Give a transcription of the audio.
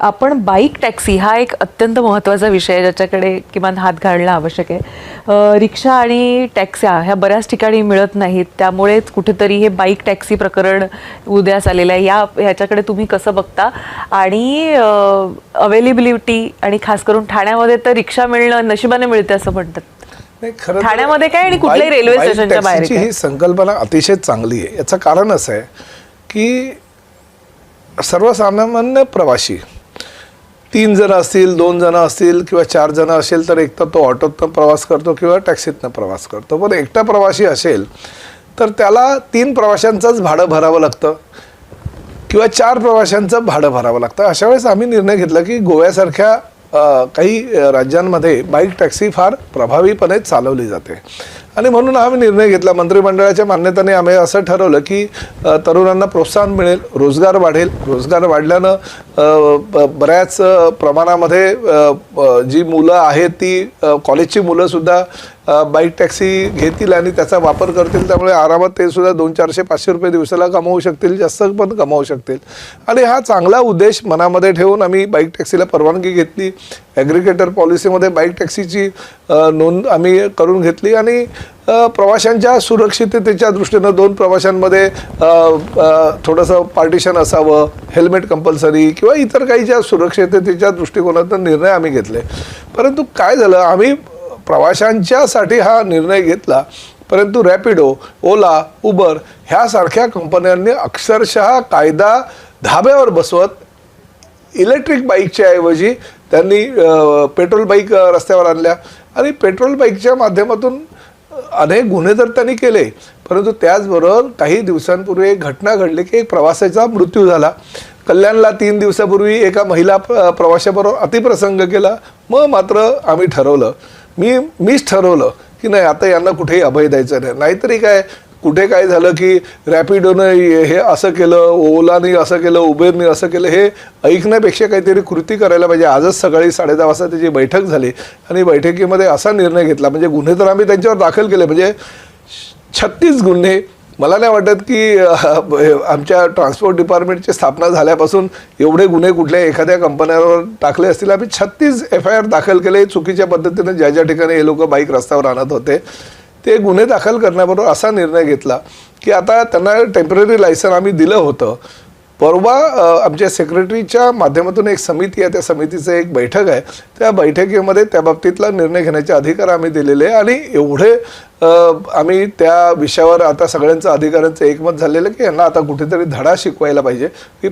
आपण bike taxi हा एक अत्यंत महत्त्वाचा विषय आहे ज्याच्याकडे किमान हात घालणं आवश्यक आहे. रिक्षा आणि टॅक्स्या ह्या बऱ्याच ठिकाणी मिळत नाहीत, त्यामुळेच कुठेतरी हे बाईक टॅक्सी प्रकरण उदयास आलेलं आहे. ह्याच्याकडे तुम्ही कसं बघता? आणि अवेलेबिलिटी आणि खास करून ठाण्यामध्ये तर रिक्षा मिळणं नशिबाने मिळते असं म्हणतात. ठाण्यामध्ये काय आणि कुठल्याही रेल्वे स्टेशनच्या बाहेर ही संकल्पना अतिशय चांगली आहे. याचं कारण असं आहे की सर्वसामान्य प्रवासी 3 जण असतील, 2 जण असतील किंवा 4 जण असेल तर एक तर तो ऑटोतनं प्रवास करतो किंवा टॅक्सीतनं प्रवास करतो. पण एकटा प्रवासी असेल तर त्याला 3 प्रवाशांचंच भाडं भरावं लागतं किंवा 4 प्रवाशांचं भाडं भरावं लागतं. अशा वेळेस आम्ही निर्णय घेतला की गोव्यासारख्या काही राज्यांमध्ये बाईक टॅक्सी फार प्रभावीपणे चालवली जाते आणि म्हणून आम्ही निर्णय घेतला. मंत्रिमंडळाच्या मान्यतेने आम्ही असं ठरवलं की तरुणांना प्रोत्साहन मिळेल, रोजगार वाढेल. रोजगार वाढल्यानं बऱ्याच प्रमाणामध्ये जी मुलं आहेत ती कॉलेजची मुलंसुद्धा बाईक टॅक्सी घेतील आणि त्याचा वापर करतील. त्यामुळे आरामात ते सुद्धा 200-400-500 रुपये दिवसाला कमवू शकतील, जास्त पण कमवू शकतील. आणि हा चांगला उद्देश मनामध्ये ठेवून आम्ही बाईक टॅक्सीला परवानगी घेतली. ॲग्रिगेटर पॉलिसीमध्ये बाईक टॅक्सीची नोंद आम्ही करून घेतली आणि प्रवाशांच्या सुरक्षिततेच्या दृष्टीनं 2 प्रवाशांमध्ये थोडंसं पार्टिशन असावं, हेल्मेट कंपल्सरी किंवा इतर काही ज्या सुरक्षिततेच्या दृष्टिकोनातून निर्णय आम्ही घेतले. परंतु काय झालं, आम्ही प्रवाशांच्यासाठी हा निर्णय घेतला, परंतु रॅपिडो, ओला, उबर ह्यासारख्या कंपन्यांनी अक्षरशः कायदा धाब्यावर बसवत इलेक्ट्रिक बाईकच्या ऐवजी त्यांनी पेट्रोल बाईक रस्त्यावर आणल्या आणि पेट्रोल बाईकच्या माध्यमातून अनेक गुन्हे तर त्यांनी केले. परंतु त्याचबरोबर काही दिवसांपूर्वी एक घटना घडली की एक प्रवाशाचा मृत्यू झाला. कल्याणला 3 दिवसापूर्वी एका महिला प्रवाशाबरोबर अतिप्रसंग केला. मग मात्र आम्ही ठरवलं, मीच ठरवलं की नाही, आता यांना कुठेही अभय द्यायचं नाही. नाहीतरी काय, कुठे काय झालं की रॅपिडोनं हे असं केलं, ओलाने असं केलं, उबेरने असं केलं, हे ऐकण्यापेक्षा काहीतरी कृती करायला पाहिजे. आजच सकाळी 10:30 वाजता त्याची बैठक झाली आणि बैठकीमध्ये असा निर्णय घेतला, म्हणजे गुन्हे तर आम्ही त्यांच्यावर दाखल केले, म्हणजे 36 गुन्हे. मला नाही वाटत की आमच्या ट्रान्सपोर्ट डिपार्टमेंटची स्थापना झाल्यापासून एवढे गुन्हे कुठल्या एखाद्या कंपन्यांवर टाकले असतील. आम्ही 36 FIR दाखल केले. चुकीच्या पद्धतीने ज्या ज्या ठिकाणी हे लोक बाईक रस्त्यावर आणत होते ते गुन्हे दाखल करण्याबरोबर असा निर्णय घेतला की आता त्यांना टेम्पररी लायसन आम्ही दिलं होतं. परवा आमच्या सेक्रेटरीच्या माध्यमातून एक समिती आहे, त्या समितीचं एक बैठक आहे. त्या बैठकीमध्ये त्या बाबतीतला निर्णय घेण्याचे अधिकार आम्ही दिलेले आहे आणि एवढे आम्ही त्या विषयावर आता सगळ्यांचं अधिकाऱ्यांचं एकमत झालेलं की यांना आता कुठेतरी धडा शिकवायला पाहिजे की